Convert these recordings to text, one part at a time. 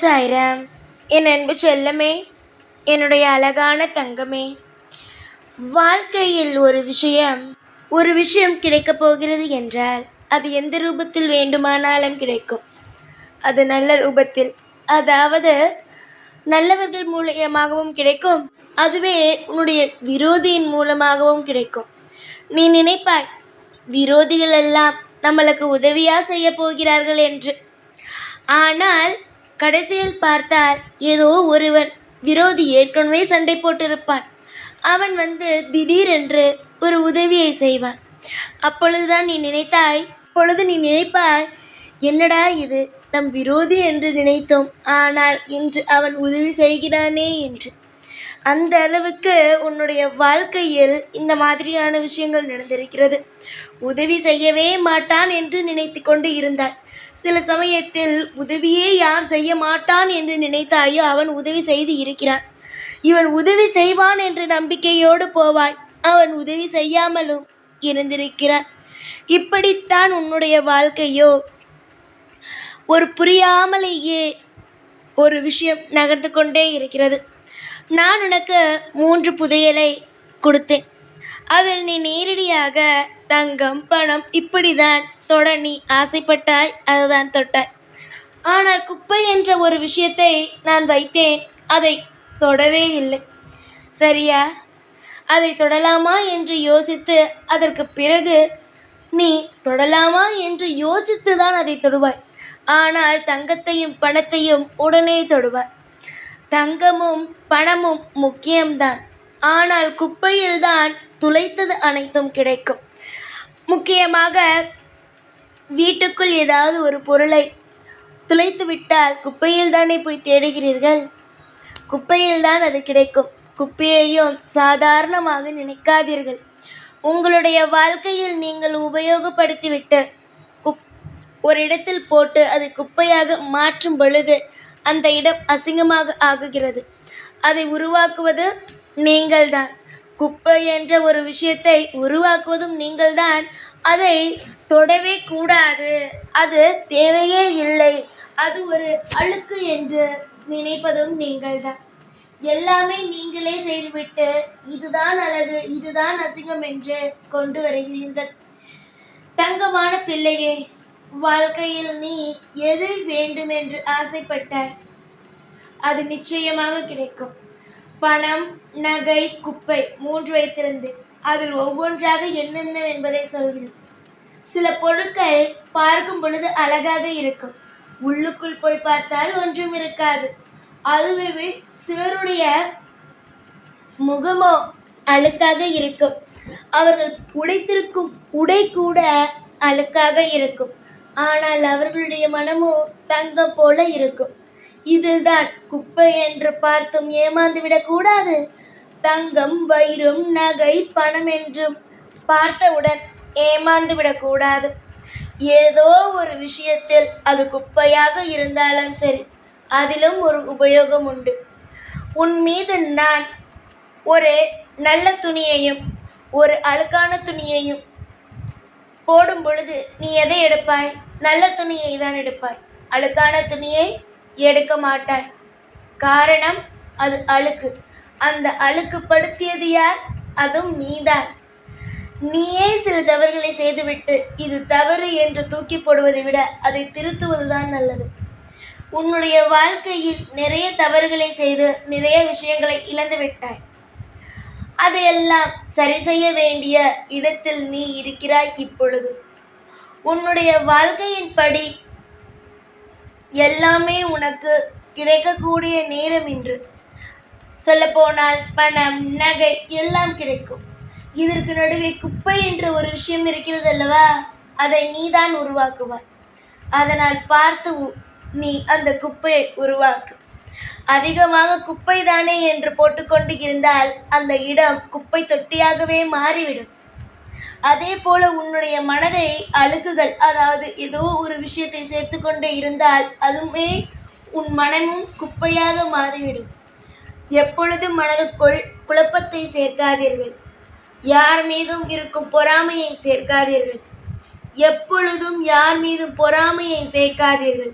சாய்ராம். என் அன்பு செல்லமே, என்னுடைய அழகான தங்கமே, வாழ்க்கையில் ஒரு விஷயம் கிடைக்கப் போகிறது என்றால் அது எந்த ரூபத்தில் வேண்டுமானாலும் கிடைக்கும். அது நல்ல ரூபத்தில், அதாவது நல்லவர்கள் மூலியமாகவும் கிடைக்கும். அதுவே உன்னுடைய விரோதியின் மூலமாகவும் கிடைக்கும். நீ நினைப்பாய், விரோதிகள் எல்லாம் நம்மளுக்கு உதவியா செய்ய போகிறார்கள் என்று. ஆனால் கடைசியில் பார்த்தால் ஏதோ ஒருவன் விரோதி ஏற்கனவே சண்டை போட்டிருப்பான். அவன் வந்து திடீரென்று ஒரு உதவியை செய்வான். அப்பொழுது நீ நினைப்பாய், என்னடா இது, நம் விரோதி என்று நினைத்தோம், ஆனால் இன்று அவன் உதவி செய்கிறானே என்று. அந்த அளவுக்கு உன்னுடைய வாழ்க்கையில் இந்த மாதிரியான விஷயங்கள் நடந்திருக்கிறது. உதவி செய்யவே மாட்டான் என்று நினைத்து கொண்டு இருந்தாய். சில சமயத்தில் உதவியே யார் செய்ய மாட்டான் என்று நினைத்தாயோ அவன் உதவி செய்து இருக்கிறான். இவன் உதவி செய்வான் என்ற நம்பிக்கையோடு போவாய், அவன் உதவி செய்யாமலும் இருந்திருக்கிறான். இப்படித்தான் உன்னுடைய வாழ்க்கையோ ஒரு புரியாமலேயே ஒரு விஷயம் நகர்ந்து கொண்டே இருக்கிறது. நான் உனக்கு 3 புதையலை கொடுத்தேன். அதில் நீ நேரடியாக தங்கம், பணம் இப்படிதான் தொட நீ ஆசைப்பட்டாய், அதுதான் தொட்டாய். ஆனால் குப்பை என்ற ஒரு விஷயத்தை நான் வைத்தேன், அதை தொடவே இல்லை. சரியா? அதை தொடலாமா என்று யோசித்து, அதற்கு பிறகு நீ தொடலாமா என்று யோசித்து தான் அதை தொடுவாய். ஆனால் தங்கத்தையும் பணத்தையும் உடனே தொடுவாய். தங்கமும் பணமும் முக்கியம்தான், ஆனால் குப்பையில்தான் துளைத்தது அனைத்தும் கிடைக்கும். முக்கியமாக வீட்டுக்குள் ஏதாவது ஒரு பொருளை துளைத்து விட்டால் குப்பையில் தானே போய் தேடுகிறீர்கள். குப்பையில்தான் அது கிடைக்கும். குப்பையையும் சாதாரணமாக நினைக்காதீர்கள். உங்களுடைய வாழ்க்கையில் நீங்கள் உபயோகப்படுத்திவிட்டு ஒரு இடத்தில் போட்டு அதை குப்பையாக மாற்றும் பொழுது அந்த இடம் அசிங்கமாக ஆகுகிறது. அதை உருவாக்குவது நீங்கள்தான். குப்பை என்ற ஒரு விஷயத்தை உருவாக்குவதும் நீங்கள்தான். அதை தொடவே கூடாது, அது தேவையே இல்லை, அது ஒரு அழுக்கு என்று நினைப்பதும் நீங்கள்தான். எல்லாமே நீங்களே செய்துவிட்டு இதுதான் அழகு, இதுதான் அசிங்கம் என்று கொண்டு வருகிறீர்கள். தங்கமான பிள்ளையே, வாழ்க்கையில் நீ எதை வேண்டும் என்று ஆசைப்பட்டாய் அது நிச்சயமாக கிடைக்கும். பணம், நகை, குப்பை 3 வைத்திருந்தேன். அதில் ஒவ்வொன்றாக என்னென்ன என்பதை சொல்கிறேன். சில பொருட்கள் பார்க்கும் பொழுது அழகாக இருக்கும், உள்ளுக்குள் போய் பார்த்தால் ஒன்றும் இருக்காது. அதுவே சிலருடைய முகமோ அழுக்காக இருக்கும். அவர்கள் உடைத்திருக்கும் உடை கூட அழுக்காக இருக்கும். ஆனால் அவர்களுடைய மனமோ தங்கம் போல இருக்கும். இதில்தான் குப்பை என்று பார்த்தும் ஏமாந்து விடக்கூடாது. தங்கம், வைரம், நகை, பணம் என்றும் பார்த்தவுடன் ஏமாந்து விடக்கூடாது. ஏதோ ஒரு விஷயத்தில் அது குப்பையாக இருந்தாலும் சரி, அதிலும் ஒரு உபயோகம் உண்டு. உன் மீது நான் ஒரு நல்ல துணியையும் ஒரு அழுக்கான துணியையும் போடும் பொழுது நீ எதை எடுப்பாய்? நல்ல துணியை தான் எடுப்பாய். அழுக்கான துணியை எடுக்க மாட்டாய். காரணம், அது அழுக்கு. அந்த அழுக்கு படுத்தியது யார்? அதுவும் நீதான். நீயே சில தவறுகளை செய்துவிட்டு இது தவறு என்று தூக்கி போடுவதை விட அதை திருத்துவதுதான் நல்லது. உன்னுடைய வாழ்க்கையில் நிறைய தவறுகளை செய்து நிறைய விஷயங்களை இழந்து விட்டாய். அதையெல்லாம் சரி செய்ய வேண்டிய இடத்தில் நீ இருக்கிறாய் இப்பொழுது. உன்னுடைய வாழ்க்கையின் படி எல்லாமே உனக்கு கிடைக்கக்கூடிய நேரம் இன்று. சொல்லப்போனால் பணம், நகை எல்லாம் கிடைக்கும். இதற்கு நடுவே குப்பை என்ற ஒரு விஷயம் இருக்கிறது அல்லவா? அதை நீதான் உருவாக்குவாய். அதனால் பார்த்து நீ அந்த குப்பையை உருவாக்கு. அதிகமாக குப்பை தானே என்று போட்டுக்கொண்டு இருந்தால் அந்த இடம் குப்பை தொட்டியாகவே மாறிவிடும். அதே போல உன்னுடைய மனதை அழுக்குகள், அதாவது ஏதோ ஒரு விஷயத்தை சேர்த்து கொண்டே இருந்தால் அதுவுமே உன் மனமும் குப்பையாக மாறிவிடும். எப்பொழுதும் மனதுக்குள் குழப்பத்தை சேர்க்காதீர்கள். யார் மீதும் இருக்கும் பொறாமையை சேர்க்காதீர்கள். எப்பொழுதும் யார் மீதும் பொறாமையை சேர்க்காதீர்கள்.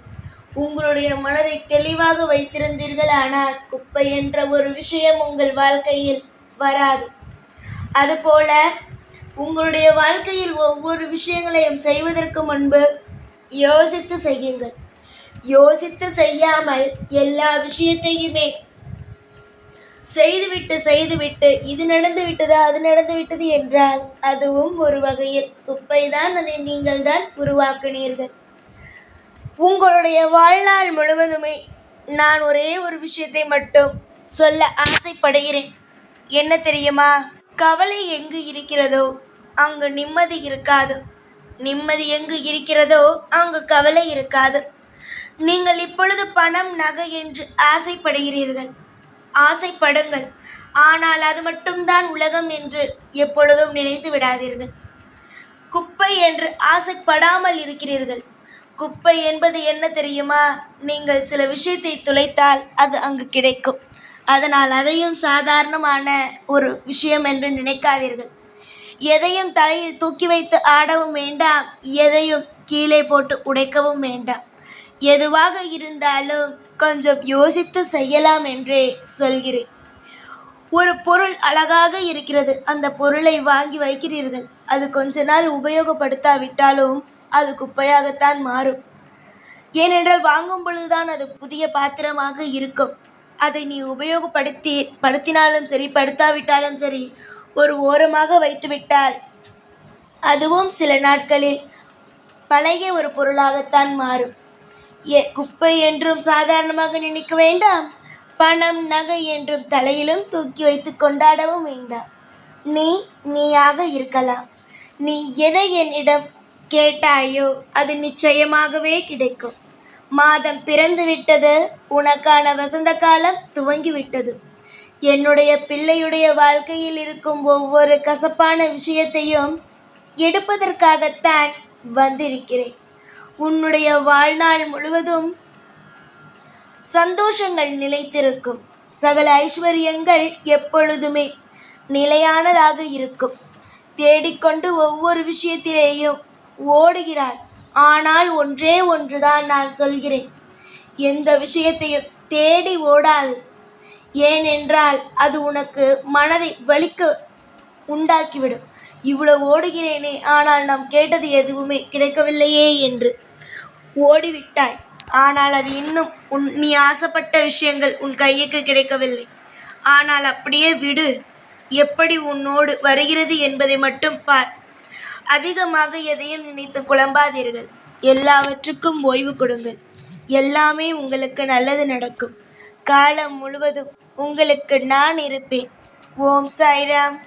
உங்களுடைய மனதை தெளிவாக வைத்திருந்தீர்கள், ஆனால் குப்பை என்ற ஒரு விஷயம் உங்கள் வாழ்க்கையில் வராது. அதுபோல உங்களுடைய வாழ்க்கையில் ஒவ்வொரு விஷயங்களையும் செய்வதற்கு முன்பு யோசித்து செய்யுங்கள். யோசித்து செய்யாமல் எல்லா விஷயத்தையுமே செய்துவிட்டு இது நடந்து விட்டது அது நடந்து விட்டது என்றால் அதுவும் ஒரு வகையில் குப்பைதான். அதை நீங்கள் தான் உருவாக்கினீர்கள். உங்களுடைய வாழ்நாள் முழுவதுமே நான் ஒரே ஒரு விஷயத்தை மட்டும் சொல்ல ஆசைப்படுகிறேன். என்ன தெரியுமா? கவலை எங்கு இருக்கிறதோ அங்கு நிம்மதி இருக்காது. நிம்மதி எங்கு இருக்கிறதோ அங்கு கவலை இருக்காது. நீங்கள் இப்பொழுது பணம், நகை என்று ஆசைப்படுகிறீர்கள். ஆசைப்படுங்கள். ஆனால் அது மட்டும்தான் உலகம் என்று எப்பொழுதும் நினைத்து விடாதீர்கள். குப்பை என்று ஆசைப்படாமல் இருக்கிறீர்கள். குப்பை என்பது என்ன தெரியுமா? நீங்கள் சில விஷயத்தை துளைத்தால் அது அங்கு கிடைக்கும். அதனால் அதையும் சாதாரணமான ஒரு விஷயம் என்று நினைக்காதீர்கள். எதையும் தலையில் தூக்கி வைத்து ஆடவும் வேண்டாம், எதையும் கீழே போட்டு உடைக்கவும் வேண்டாம். எதுவாக இருந்தாலும் கொஞ்சம் யோசித்து செய்யலாம் என்றே சொல்கிறேன். ஒரு பொருள் அழகாக இருக்கிறது, அந்த பொருளை வாங்கி வைக்கிறீர்கள். அது கொஞ்ச நாள் உபயோகப்படுத்தாவிட்டாலும் அது குப்பையாகத்தான் மாறும். ஏனென்றால் வாங்கும் பொழுதுதான் அது புதிய பாத்திரமாக இருக்கும். அதை நீ படுத்தினாலும் சரி, படுத்தாவிட்டாலும் சரி, ஒரு ஓரமாக வைத்துவிட்டால் அதுவும் சில நாட்களில் பழைய ஒரு பொருளாகத்தான் மாறும். குப்பை என்றும் சாதாரணமாக நினைக்க வேண்டாம். பணம், நகை என்றும் தலையிலும் தூக்கி வைத்து கொண்டாடவும் வேண்டாம். நீயாக இருக்கலாம். நீ எதை என்னிடம் கேட்டாயோ அது நிச்சயமாகவே கிடைக்கும். மாதம் பிறந்து விட்டது, உனக்கான வசந்த காலம் துவங்கிவிட்டது. என்னுடைய பிள்ளையுடைய வாழ்க்கையில் இருக்கும் ஒவ்வொரு கசப்பான விஷயத்தையும் எடுப்பதற்காகத்தான் வந்திருக்கிறேன். உன்னுடைய வாழ்நாள் முழுவதும் சந்தோஷங்கள் நிலைத்திருக்கும். சகல ஐஸ்வர்யங்கள் எப்பொழுதுமே நிலையானதாக இருக்கும். தேடிக்கொண்டு ஒவ்வொரு விஷயத்திலேயும் ஓடுகிறாய். ஆனால் ஒன்றே ஒன்றுதான் நான் சொல்கிறேன், எந்த விஷயத்தையும் தேடி ஓடாது. ஏனென்றால் அது உனக்கு மனதை வலிக்க உண்டாக்கிவிடும். இவ்வளவு ஓடுகிறேனே, ஆனால் நாம் கேட்டது எதுவுமே கிடைக்கவில்லையே என்று ஓடிவிட்டாய். ஆனால் அது இன்னும் நீ ஆசைப்பட்ட விஷயங்கள் உன் கைக்கு கிடைக்கவில்லை. ஆனால் அப்படியே விடு. எப்படி உன்னோடு வருகிறது என்பதை மட்டும் பார். அதிகமாக எதையும் நினைத்து குழம்பாதீர்கள். எல்லாவற்றுக்கும் ஓய்வு கொடுங்கள். எல்லாமே உங்களுக்கு நல்லது நடக்கும். காலம் முழுவதும் உங்களுக்கு நான் இருப்பேன். ஓம் சாய்ராம்.